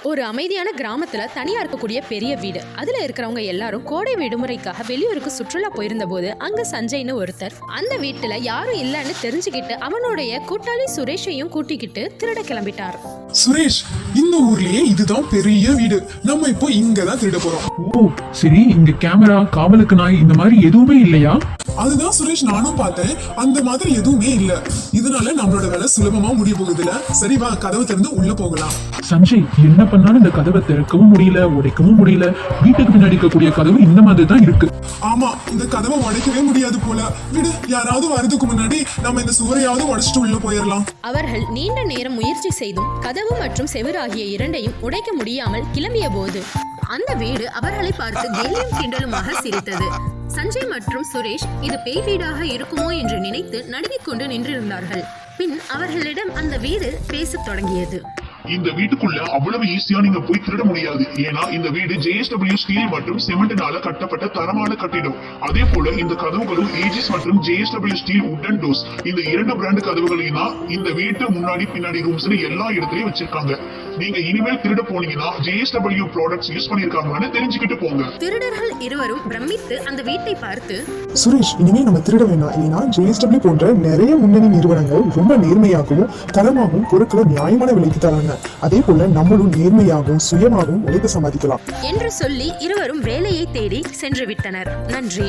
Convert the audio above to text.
ஒரு அமைதியான கிராமத்துல தனியா இருக்கக்கூடிய பெரிய வீடு. அதுல இருக்கிறவங்க எல்லாரும் கோடை விடுமுறைக்காக வெளியூருக்கு சுற்றுலா போயிருந்த போது அங்க சஞ்சய்னு ஒருத்தர் அந்த வீட்டுல யாரும் இல்லன்னு தெரிஞ்சுக்கிட்டு அவனுடைய கூட்டாளி சுரேஷையும் கூட்டிக்கிட்டு திருட கிளம்பிட்டார். சுரேஷ், இந்த ஊர்லயே இதுதான் பெரிய வீடு. நம்ம இப்போ இங்கதான் திருட போறோம். ஓ சரி, இங்க கேமரா, காவலுக்கு நாய் இந்த மாதிரி எதுவுமே இல்லையா? அதுதான் சுரேஷ், நானும் பார்த்தேன். அந்த மாதிரி எதுவுமே இல்ல. இதனால நம்மளோட வேலை சுலபமா முடிய போகுதுல. சரி வா, கதவு திறந்து உள்ள போகலாம். சஞ்சய், என்ன பண்ணாலும் இந்த கதவை திறக்கவும் முடியல, உடைக்கவும் முடியல. வீட்டுக்கு பின்னாடி இருக்கக்கூடிய கதவு இந்த மாதிரி தான் இருக்கு. ஆமா, இந்த கதவை உடைக்கவே முடியாது போல. விடு, யாராவது வரதுக்கு முன்னாடி நம்ம இந்த சுவரையாவது உடைச்சிட்டு உள்ள போயிடலாம். அவர்கள் நீண்ட நேரம் முயற்சி செய்தும் கதவு மற்றும் செவுரு ஆகிய இரண்டையும் உடைக்க முடியாமல் கிளம்பிய போது அந்த வீடு அவர்களை பார்த்து கேலியும் கிண்டலுமாக சிரித்தது. சஞ்சய் மற்றும் சுரேஷ் இது பேய் வீடாக இருக்குமோ என்று நினைத்து நடுங்கிக் கொண்டு நின்றிருந்தார்கள். பின் அவர்களிடம் அந்த வீடு பேசத் தொடங்கியது. இந்த வீட்டுக்குள்ள அவ்வளவு ஈஸியா நீங்க போய் திருட முடியாது. ஏன்னா இந்த வீடு JSW ஸ்டீல் மற்றும் சிமெண்ட்னால கட்டப்பட்ட தரமான கட்டிடம். அதே போல இந்த கதவுகளும் ஏஜிஸ் மற்றும் JSW ஸ்டீல் உட்டன் டோர்ஸ், இந்த இரண்டு பிராண்ட் கதவுகளையும் தான் இந்த வீட்டு முன்னாடி பின்னாடி ரூம்ஸ்ல எல்லா இடத்துலயும் வச்சிருக்காங்க. நீங்க இனிமேல் திருட போனீங்கன்னா JSW ப்ராடக்ட்ஸ் யூஸ் பண்ணிருக்காங்கன்னு தெரிஞ்சுக்கிட்டு போங்க. திருடர்கள் இருவரும் பிரமித்து அந்த வீட்டை பார்த்து, சுரேஷ், இனிமே நம்ம திருட வேண்டாம். ஏன்னா JSW போன்ற நிறைய முன்னணி நிறுவனங்கள் ரொம்ப நேர்மையாகவும் தரமாகவும் பொருட்களை நியாயமான விலைக்கு தராங்க. அதே போல நம்மளும் நேர்மையாகவும் சுயமாகவும் உழைத்து சம்பாதிக்கலாம் என்று சொல்லி இருவரும் வேலையை தேடி சென்று விட்டனர். நன்றி.